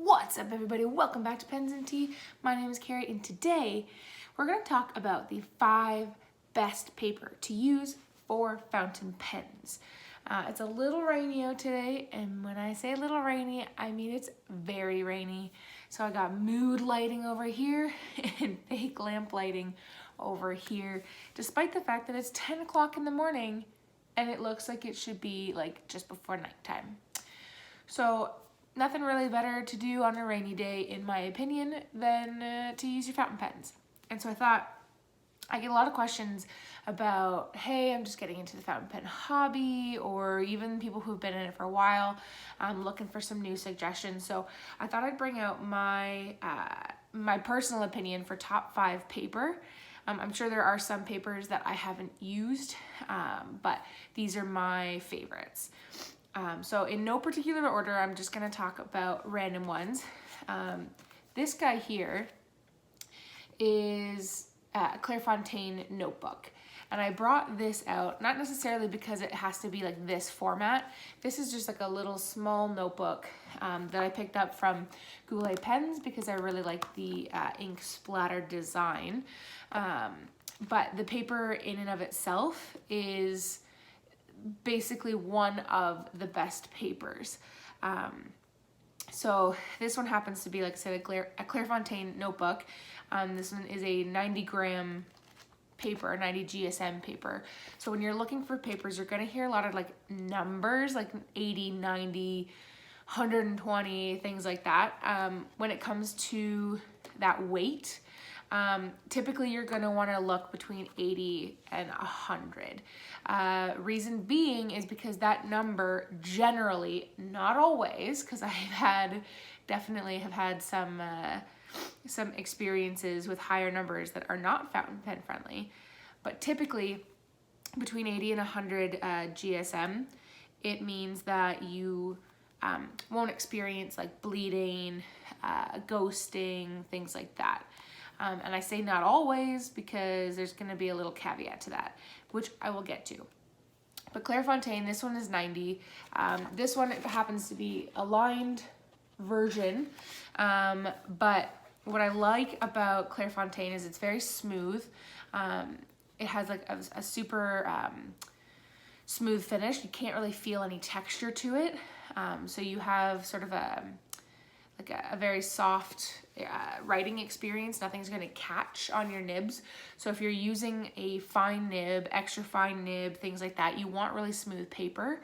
What's up, everybody? Welcome back to Pens and Tea. My name is Carrie, and today we're going to talk about the 5 best paper to use for fountain pens. It's a little rainy out today, and when I say a little rainy, I mean it's very rainy. So I got mood lighting over here and fake lamp lighting over here, despite the fact that it's 10 o'clock in the morning and it looks like it should be like just before nighttime. So nothing really better to do on a rainy day, in my opinion, than to use your fountain pens. And so I thought, I get a lot of questions about, hey, I'm just getting into the fountain pen hobby, or even people who've been in it for a while. I'm looking for some new suggestions. So I thought I'd bring out my personal opinion for top 5 paper. I'm sure there are some papers that I haven't used, but these are my favorites. So in no particular order, I'm just going to talk about random ones. This guy here is a Clairefontaine notebook. And I brought this out, not necessarily because it has to be like this format. This is just like a little small notebook that I picked up from Goulet Pens because I really like the ink splatter design. But the paper in and of itself is basically one of the best papers. So this one happens to be, like I said, a Clairefontaine notebook. This one is a 90-gram paper, 90 GSM paper. So when you're looking for papers, you're going to hear a lot of like numbers, like 80, 90, 120, things like that. When it comes to that weight, typically you're going to want to look between 80 and 100. Reason being is because that number generally, not always, because definitely have had some experiences with higher numbers that are not fountain pen friendly, but typically between 80 and 100 GSM, it means that you won't experience like bleeding, ghosting, things like that. And I say not always because there's going to be a little caveat to that, which I will get to. But Clairefontaine, this one is 90. This one happens to be a lined version, but what I like about Clairefontaine is it's very smooth. It has like a super smooth finish. You can't really feel any texture to it. So you have sort of a very soft writing experience. Nothing's going to catch on your nibs. So if you're using a fine nib, extra fine nib, things like that, you want really smooth paper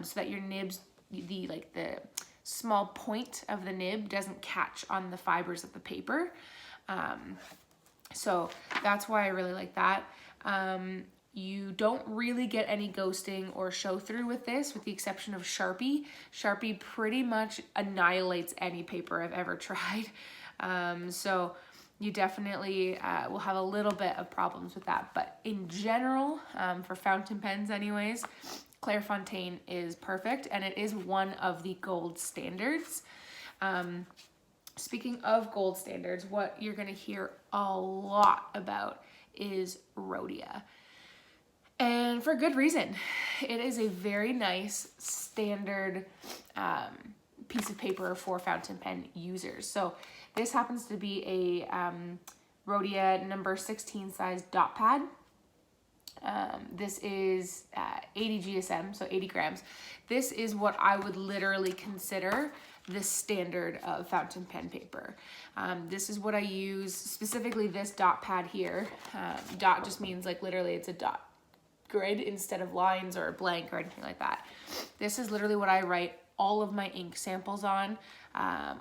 so that your nibs, the small point of the nib doesn't catch on the fibers of the paper. So that's why I really like that. You don't really get any ghosting or show through with this, with the exception of Sharpie. Sharpie pretty much annihilates any paper I've ever tried. So you definitely will have a little bit of problems with that. But in general, for fountain pens anyways, Clairefontaine is perfect, and it is one of the gold standards. Speaking of gold standards, what you're going to hear a lot about is Rhodia. And for good reason. It is a very nice standard piece of paper for fountain pen users. So this happens to be a Rhodia number 16 size dot pad. This is 80 GSM, so 80 grams. This is what I would literally consider the standard of fountain pen paper. This is what I use, specifically this dot pad here. Dot just means like literally it's a dot grid instead of lines or a blank or anything like that. This is literally what I write all of my ink samples on,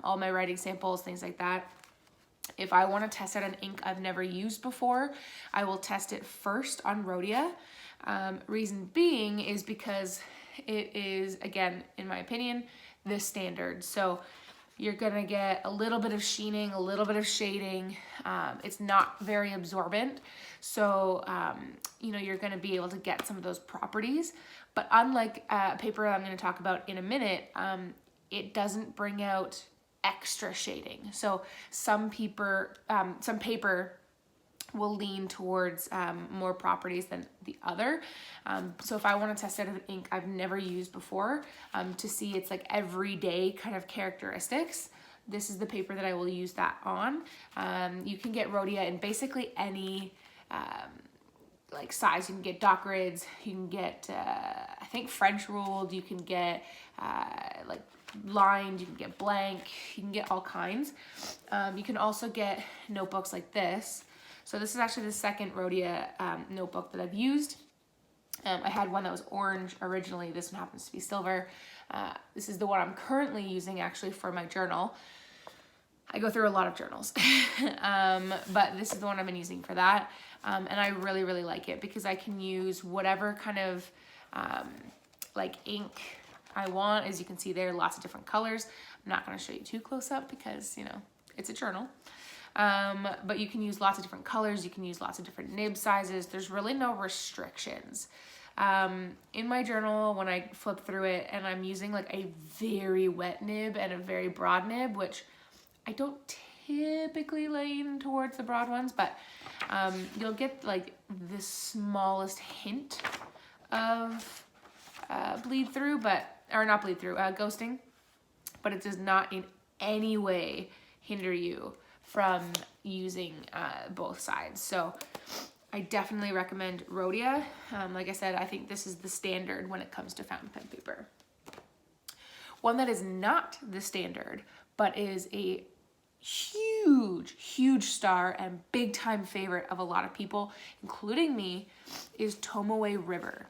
all my writing samples, things like that. If I want to test out an ink I've never used before, I will test it first on Rhodia. Reason being is because it is, again, in my opinion, the standard. So you're gonna get a little bit of sheening, a little bit of shading. It's not very absorbent. So, you're gonna be able to get some of those properties. But unlike a paper I'm gonna talk about in a minute, it doesn't bring out extra shading. So some paper will lean towards more properties than the other. So if I want to test out an ink I've never used before to see its like everyday kind of characteristics, this is the paper that I will use that on. You can get Rhodia in basically any like size. You can get dock grids, you can get I think French ruled, you can get like lined, you can get blank, you can get all kinds. You can also get notebooks like this. So this is actually the second Rhodia notebook that I've used. I had one that was orange originally. This one happens to be silver. This is the one I'm currently using actually for my journal. I go through a lot of journals, but this is the one I've been using for that. And I really, really like it because I can use whatever kind of like ink I want. As you can see there, lots of different colors. I'm not going to show you too close up because, you know, it's a journal. But you can use lots of different colors. You can use lots of different nib sizes. There's really no restrictions. In my journal, when I flip through it and I'm using like a very wet nib and a very broad nib, which I don't typically lean towards the broad ones, but you'll get like the smallest hint of bleed through, or not bleed through, ghosting, but it does not in any way hinder you from using both sides. So I definitely recommend Rhodia. Like I said, I think this is the standard when it comes to fountain pen paper. One that is not the standard, but is a huge star and big time favorite of a lot of people, including me, is Tomo River.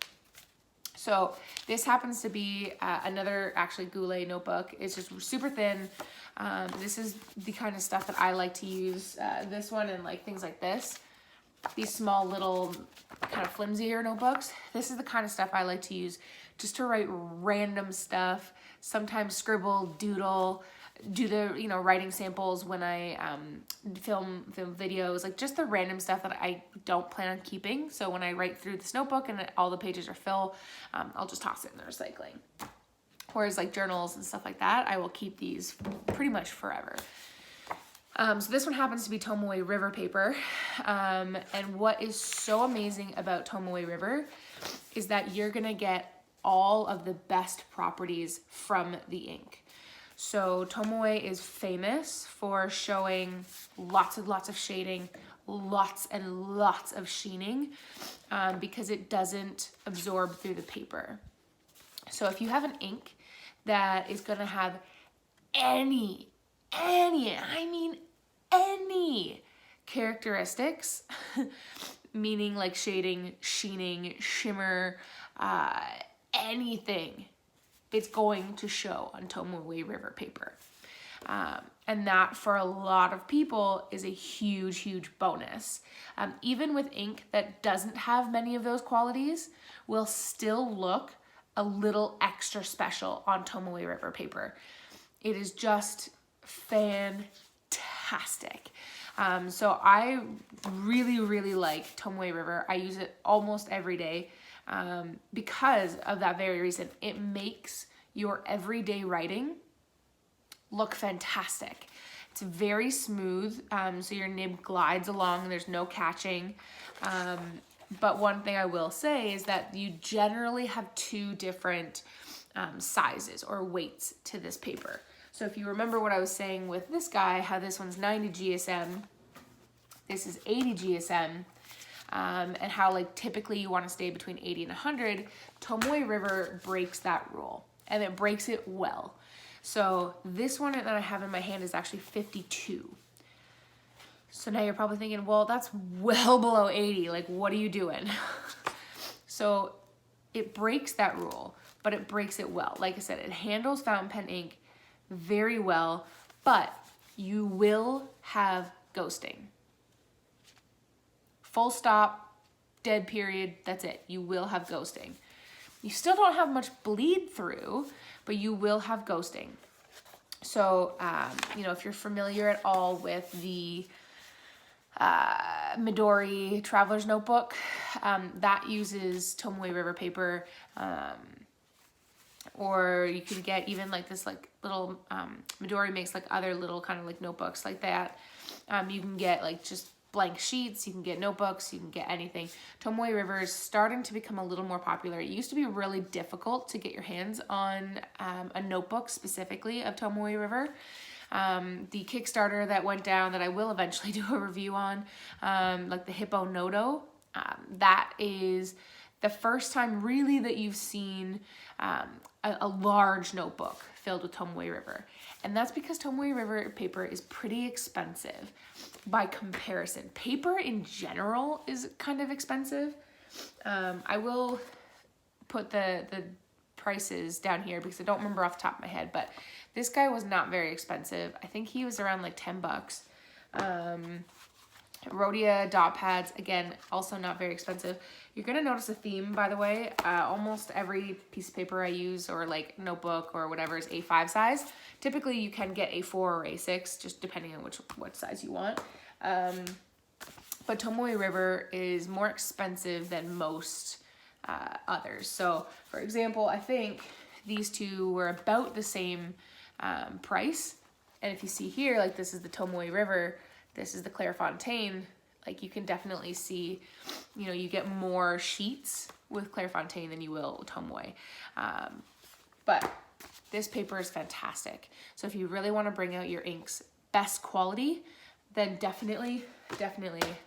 So this happens to be another actually Goulet notebook. It's just super thin. This is the kind of stuff that I like to use, this one and like things like this. These small little kind of flimsier notebooks. This is the kind of stuff I like to use just to write random stuff, sometimes scribble, doodle, do the, you know, writing samples when I film videos, like just the random stuff that I don't plan on keeping. So when I write through this notebook and all the pages are full, I'll just toss it in the recycling. Whereas like journals and stuff like that, I will keep these pretty much forever. So this one happens to be Tomo River paper. And what is so amazing about Tomo River is that you're gonna get all of the best properties from the ink. So Tomo is famous for showing lots and lots of shading, lots and lots of sheening, because it doesn't absorb through the paper. So if you have an ink that is gonna have any characteristics, meaning like shading, sheening, shimmer, anything, it's going to show on Tomo River paper. And that for a lot of people is a huge bonus. Even with ink that doesn't have many of those qualities, will still look a little extra special on Tomo River paper. It is just fantastic. So I really like Tomo River. I use it almost every day. Because of that very reason. It makes your everyday writing look fantastic. It's very smooth, so your nib glides along, there's no catching. But one thing I will say is that you generally have two different sizes or weights to this paper. So if you remember what I was saying with this guy, how this one's 90 GSM, this is 80 GSM, and how like typically you want to stay between 80 and 100, Tomo River breaks that rule, and it breaks it well. So this one that I have in my hand is actually 52. So now you're probably thinking, well, that's well below 80. Like, what are you doing? So it breaks that rule, but it breaks it well. Like I said, it handles fountain pen ink very well, but you will have ghosting. Full stop, dead period, that's it. You will have ghosting. You still don't have much bleed through, but you will have ghosting. So, you know, if you're familiar at all with the Midori Traveler's Notebook, that uses Tomo River paper, or you can get even like this like little, Midori makes like other little kind of like notebooks like that. You can get like just blank sheets, you can get notebooks, you can get anything. Tomo River is starting to become a little more popular. It used to be really difficult to get your hands on a notebook specifically of Tomo River. The Kickstarter that went down that I will eventually do a review on, like the Hippo Noto, that is the first time really that you've seen a large notebook filled with Tomo River. And that's because Tomo River paper is pretty expensive by comparison. Paper in general is kind of expensive. I will put the prices down here because I don't remember off the top of my head, but this guy was not very expensive. I think he was around like 10 bucks. Rhodia dot pads, again, also not very expensive. You're gonna notice a theme, by the way. Almost every piece of paper I use or like notebook or whatever is A5 size. Typically you can get A4 or A6, just depending on what size you want. But Tomo River is more expensive than most others. So for example, I think these two were about the same price. And if you see here, like this is the Tomo River, this is the Clairefontaine, like you can definitely see, you know, you get more sheets with Clairefontaine than you will Tomoe. But this paper is fantastic. So if you really want to bring out your ink's best quality, then definitely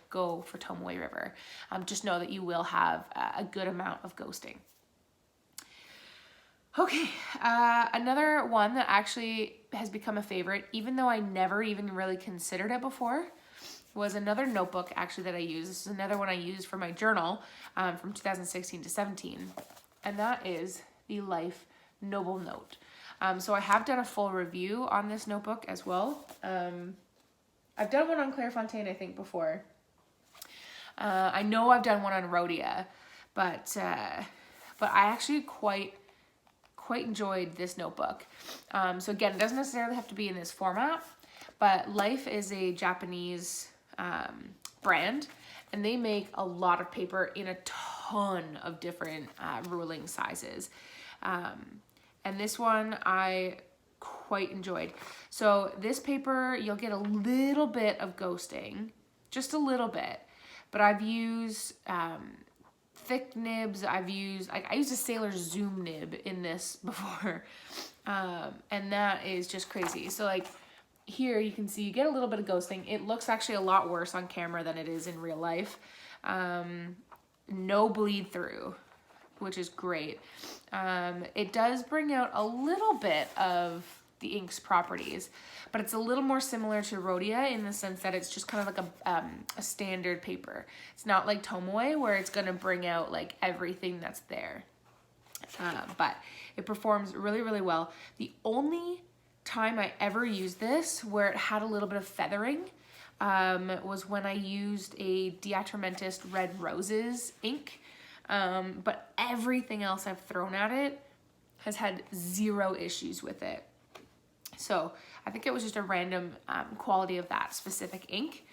go for Tomo River. Just know that you will have a good amount of ghosting. Okay, another one that actually has become a favorite, even though I never even really considered it before, was another notebook actually that I use. This is another one I used for my journal from 2016 to 17, and that is the Life Noble Note. So I have done a full review on this notebook as well. I've done one on Clairefontaine, I think, before. I know I've done one on Rhodia, but I actually quite enjoyed this notebook. So again, it doesn't necessarily have to be in this format, but Life is a Japanese brand, and they make a lot of paper in a ton of different ruling sizes. And this one I quite enjoyed. So this paper, you'll get a little bit of ghosting, just a little bit, but I've used thick nibs. I used a Sailor Zoom nib in this before, and that is just crazy. So like here you can see you get a little bit of ghosting. It looks actually a lot worse on camera than it is in real life. No bleed through, which is great. It does bring out a little bit of the ink's properties, but it's a little more similar to Rhodia in the sense that it's just kind of like a standard paper. It's not like Tomoe where it's gonna bring out like everything that's there. But it performs really, really well. The only time I ever used this where it had a little bit of feathering was when I used a Diatramentis Red Roses ink. But everything else I've thrown at it has had zero issues with it. So I think it was just a random quality of that specific ink.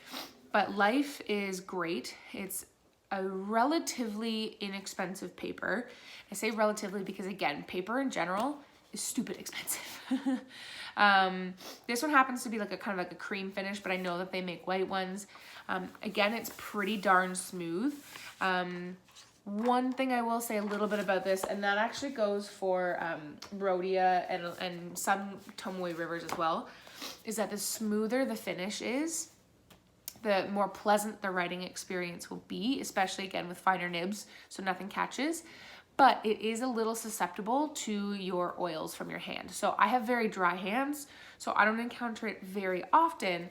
But Life is great. It's a relatively inexpensive paper. I say relatively because, again, paper in general is stupid expensive. This one happens to be like a kind of like a cream finish, but I know that they make white ones. Again, it's pretty darn smooth. One thing I will say a little bit about this, and that actually goes for Rhodia and some Tomo Rivers as well, is that the smoother the finish is, the more pleasant the writing experience will be, especially again with finer nibs, so nothing catches. But it is a little susceptible to your oils from your hand. So I have very dry hands, so I don't encounter it very often.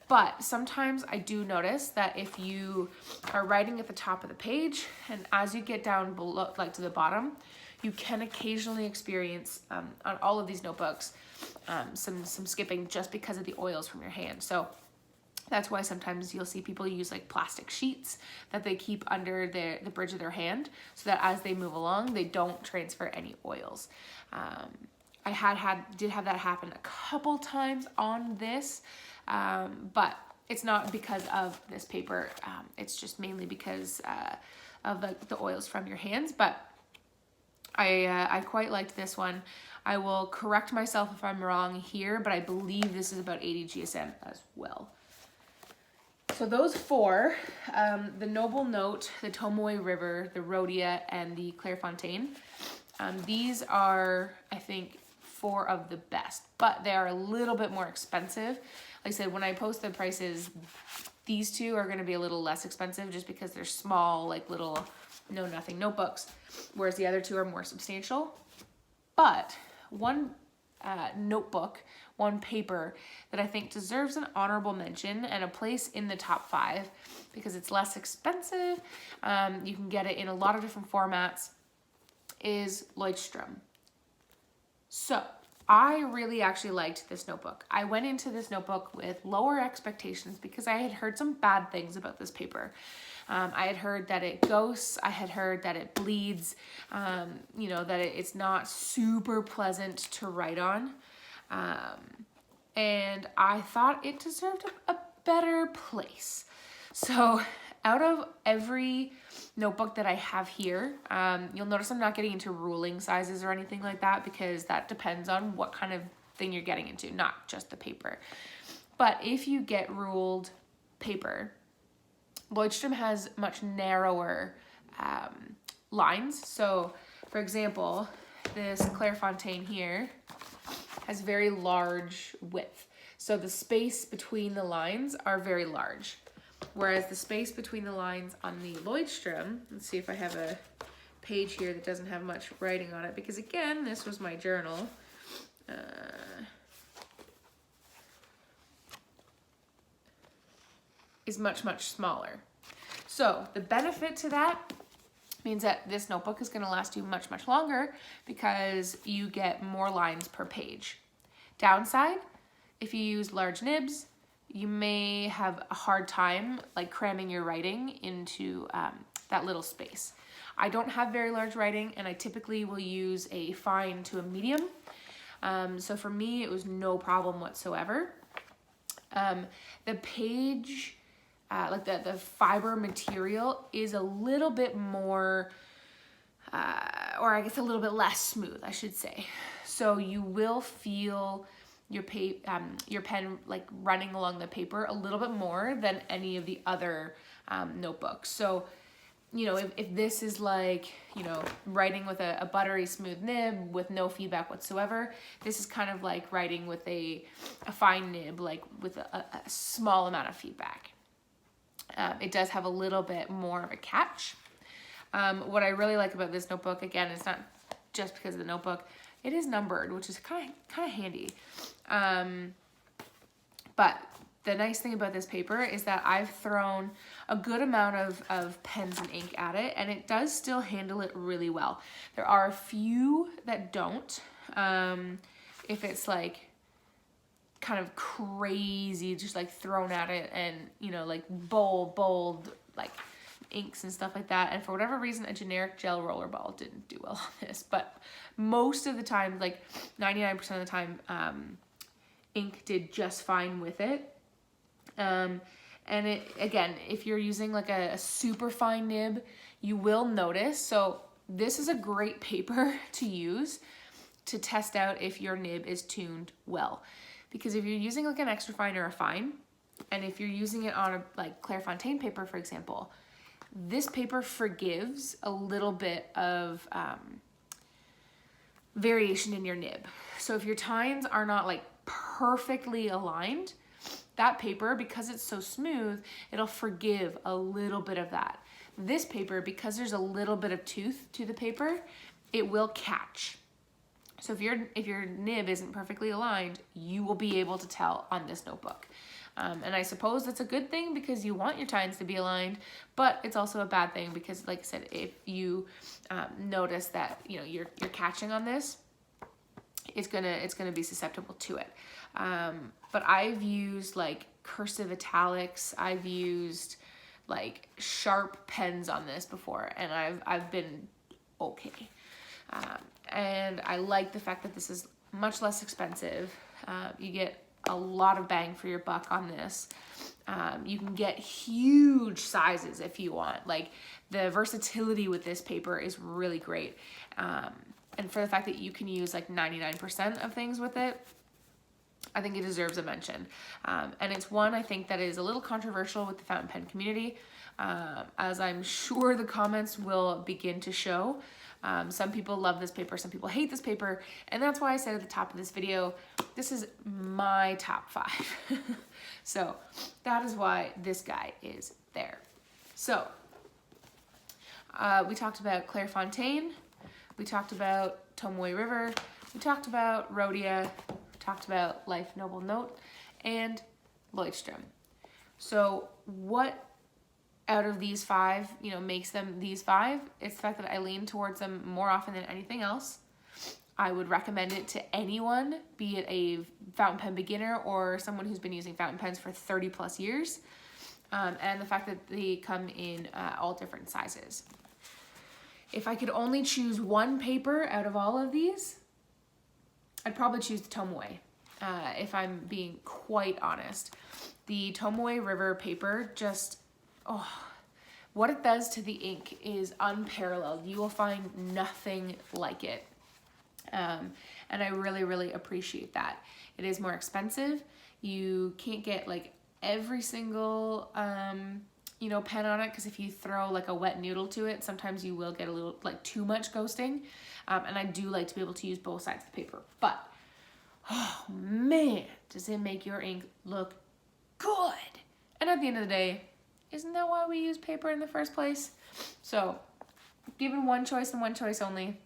But sometimes I do notice that if you are writing at the top of the page and as you get down below, like to the bottom, you can occasionally experience on all of these notebooks some skipping just because of the oils from your hand. So that's why sometimes you'll see people use like plastic sheets that they keep under the bridge of their hand so that as they move along, they don't transfer any oils. I did have that happen a couple times on this, but it's not because of this paper. It's just mainly because of the oils from your hands. But I quite liked this one. I will correct myself if I'm wrong here, but I believe this is about 80 GSM as well. So those four, the Noble Note, the Tomo River, the Rhodia, and the Clairefontaine, these are, I think, 4 of the best, but they are a little bit more expensive. Like I said, when I post the prices, these two are going to be a little less expensive just because they're small, like little know-nothing notebooks, whereas the other two are more substantial. But one notebook, one paper that I think deserves an honorable mention and a place in the top 5 because it's less expensive, you can get it in a lot of different formats, is Lloydstrom. So I really actually liked this notebook. I went into this notebook with lower expectations because I had heard some bad things about this paper. I had heard that it ghosts, I had heard that it bleeds, you know, that it's not super pleasant to write on. And I thought it deserved a better place. So out of every notebook that I have here, you'll notice I'm not getting into ruling sizes or anything like that because that depends on what kind of thing you're getting into, not just the paper. But if you get ruled paper, Lloydstrom has much narrower lines. So for example, this Clairefontaine here has very large width. So the space between the lines are very large. Whereas the space between the lines on the Lloydstrom, let's see if I have a page here that doesn't have much writing on it, because again, this was my journal. Is much, much smaller. So the benefit to that means that this notebook is going to last you much, much longer because you get more lines per page. Downside, if you use large nibs, you may have a hard time like cramming your writing into that little space. I don't have very large writing and I typically will use a fine to a medium. So for me, it was no problem whatsoever. The page, like the fiber material is a little bit more, or I guess a little bit less smooth, I should say. So you will feel your pen like running along the paper a little bit more than any of the other notebooks. So, you know, if this is like, you know, writing with a buttery smooth nib with no feedback whatsoever, this is kind of like writing with a fine nib, like with a small amount of feedback. It does have a little bit more of a catch. What I really like about this notebook, again, it's not just because of the notebook, it is numbered, which is kind of handy. But the nice thing about this paper is that I've thrown a good amount of pens and ink at it, and it does still handle it really well. There are a few that don't. If it's like kind of crazy, just like thrown at it and, you know, like bold, like inks and stuff like that. And for whatever reason, a generic gel roller ball didn't do well on this, but most of the time, like 99% of the time, ink did just fine with it. And it, again, if you're using like a super fine nib, you will notice. So this is a great paper to use to test out if your nib is tuned well. Because if you're using like an extra fine or a fine, and if you're using it on a like Clairefontaine paper, for example, this paper forgives a little bit of variation in your nib. So if your tines are not like perfectly aligned, that paper, because it's so smooth, it'll forgive a little bit of that. This paper, because there's a little bit of tooth to the paper, it will catch. So if your nib isn't perfectly aligned, you will be able to tell on this notebook. And I suppose that's a good thing because you want your tines to be aligned, but it's also a bad thing because, like I said, if you notice that, you know, you're catching on this, it's gonna be susceptible to it. But I've used like cursive italics, I've used like sharp pens on this before, and I've been okay. And I like the fact that this is much less expensive. You get a lot of bang for your buck on this. You can get huge sizes if you want. Like the versatility with this paper is really great. And for the fact that you can use like 99% of things with it, I think it deserves a mention. And it's one I think that is a little controversial with the fountain pen community, as I'm sure the comments will begin to show. Some people love this paper, some people hate this paper, and that's why I said at the top of this video, this is my top 5. So that is why this guy is there. So we talked about Clairefontaine, we talked about Tomo River, we talked about Rhodia, we talked about Life Noble Note, and Leuchtturm. So what out of these 5, you know, makes them these 5? It's the fact that I lean towards them more often than anything else. I would recommend it to anyone, be it a fountain pen beginner or someone who's been using fountain pens for 30 plus years. And the fact that they come in all different sizes. If I could only choose one paper out of all of these, I'd probably choose the Tomo, if I'm being quite honest. The Tomo River paper just, oh, what it does to the ink is unparalleled. You will find nothing like it. And I really, really appreciate that. It is more expensive. You can't get like every single, you know, pen on it, because if you throw like a wet noodle to it, sometimes you will get a little like too much ghosting. And I do like to be able to use both sides of the paper, but oh man, does it make your ink look good. And at the end of the day, isn't that why we use paper in the first place? So given one choice and one choice only,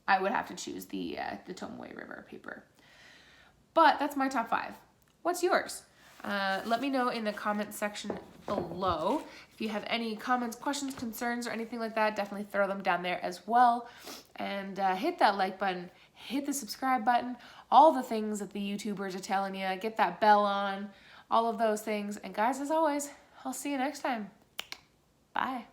I would have to choose the Tomo River paper. But that's my top 5. What's yours? Let me know in the comments section below. If you have any comments, questions, concerns, or anything like that, definitely throw them down there as well. And hit that like button, hit the subscribe button, all the things that the YouTubers are telling you, get that bell on, all of those things. And guys, as always, I'll see you next time. Bye.